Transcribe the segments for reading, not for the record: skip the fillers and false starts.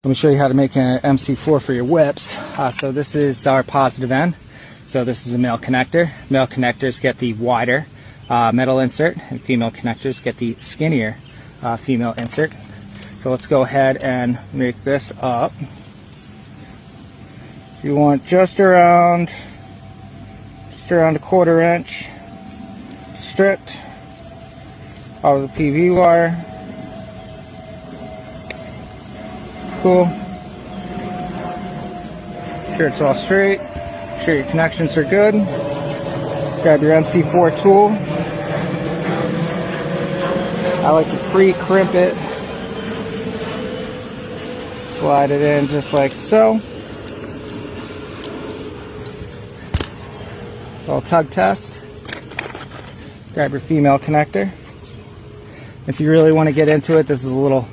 Let me show you how to make an MC4 for your whips. So this is our positive end. So this is a male connector. Male connectors get the wider metal insert, and female connectors get the skinnier female insert. So let's go ahead and make this up. You want just around a 1/4 inch stripped out of the PV wire. Cool. Make sure it's all straight. Make sure your connections are good. Grab your MC4 tool. I like to pre-crimp it. Slide it in just like so. Little tug test. Grab your female connector. If you really want to get into it, this is a little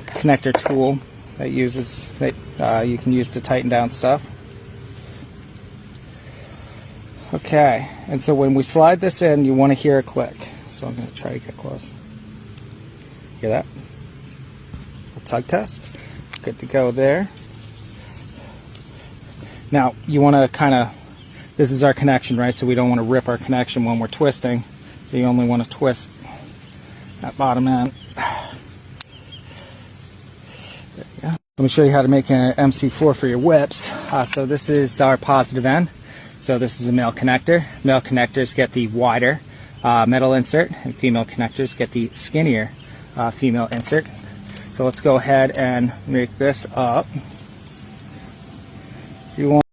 connector tool that you can use to tighten down stuff. Okay, and so when we slide this in, you want to hear a click. So I'm going to try to get close. Hear that? A tug test. Good to go there. Now you want to kind of, this is our connection, right? So we don't want to rip our connection when we're twisting. So you only want to twist that bottom end. There you go. Let me show you how to make an MC4 for your whips. So this is our positive end. So this is a male connector. Male connectors get the wider metal insert, and female connectors get the skinnier female insert. So let's go ahead and make this up. You want